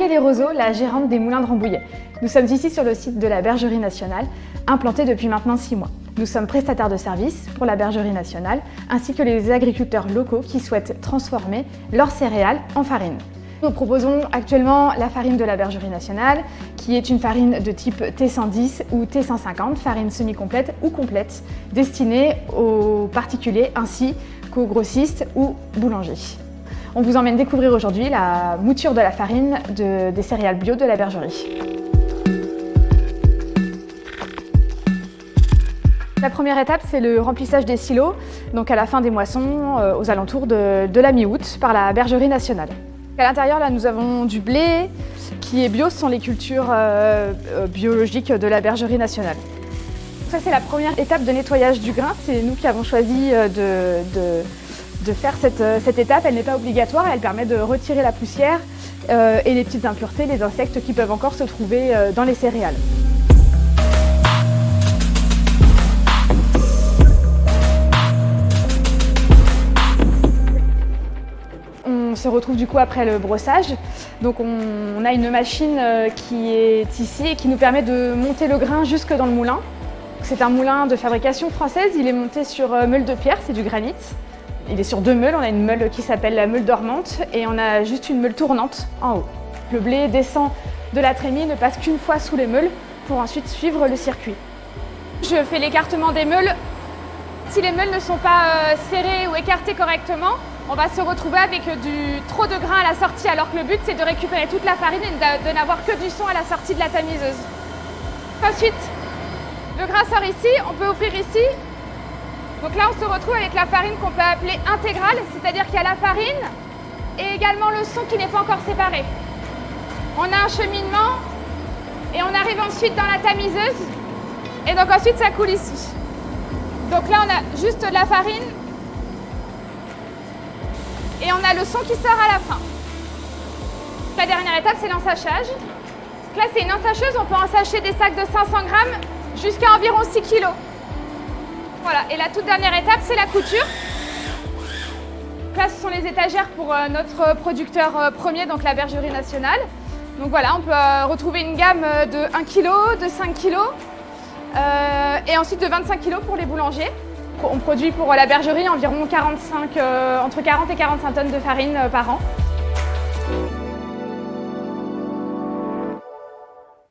Aurélie Roseau, la gérante des Moulins de Rambouillet. Nous sommes ici sur le site de la Bergerie Nationale, implanté depuis maintenant 6 mois. Nous sommes prestataires de services pour la Bergerie Nationale, ainsi que les agriculteurs locaux qui souhaitent transformer leurs céréales en farine. Nous proposons actuellement la farine de la Bergerie Nationale, qui est une farine de type T110 ou T150, farine semi-complète ou complète, destinée aux particuliers ainsi qu'aux grossistes ou boulangers. On vous emmène découvrir aujourd'hui la mouture de la farine des céréales bio de la bergerie. La première étape, c'est le remplissage des silos, donc à la fin des moissons, aux alentours de la mi-août, par la Bergerie Nationale. À l'intérieur, là, nous avons du blé qui est bio, ce sont les cultures biologiques de la Bergerie Nationale. Ça, c'est la première étape de nettoyage du grain. C'est nous qui avons choisi de faire cette étape. Elle n'est pas obligatoire, elle permet de retirer la poussière et les petites impuretés, les insectes qui peuvent encore se trouver dans les céréales. On se retrouve du coup après le brossage. Donc on a une machine qui est ici et qui nous permet de monter le grain jusque dans le moulin. C'est un moulin de fabrication française, il est monté sur meule de pierre, c'est du granit. Il est sur 2 meules, on a une meule qui s'appelle la meule dormante et on a juste une meule tournante en haut. Le blé descend de la trémie, ne passe qu'une fois sous les meules pour ensuite suivre le circuit. Je fais l'écartement des meules. Si les meules ne sont pas serrées ou écartées correctement, on va se retrouver avec trop de grains à la sortie, alors que le but c'est de récupérer toute la farine et de n'avoir que du son à la sortie de la tamiseuse. Ensuite, le grain sort ici, on peut ouvrir ici. Donc là on se retrouve avec la farine qu'on peut appeler intégrale, c'est-à-dire qu'il y a la farine et également le son qui n'est pas encore séparé. On a un cheminement et on arrive ensuite dans la tamiseuse et donc ensuite ça coule ici. Donc là on a juste de la farine et on a le son qui sort à la fin. La dernière étape, c'est l'ensachage. Là, c'est une ensacheuse, on peut ensacher des sacs de 500 grammes jusqu'à environ 6 kg. Voilà, et la toute dernière étape, c'est la couture. Là, ce sont les étagères pour notre producteur premier, donc la Bergerie Nationale. Donc voilà, on peut retrouver une gamme de 1 kg, de 5 kg et ensuite de 25 kg pour les boulangers. On produit pour la bergerie environ entre 40 et 45 tonnes de farine par an.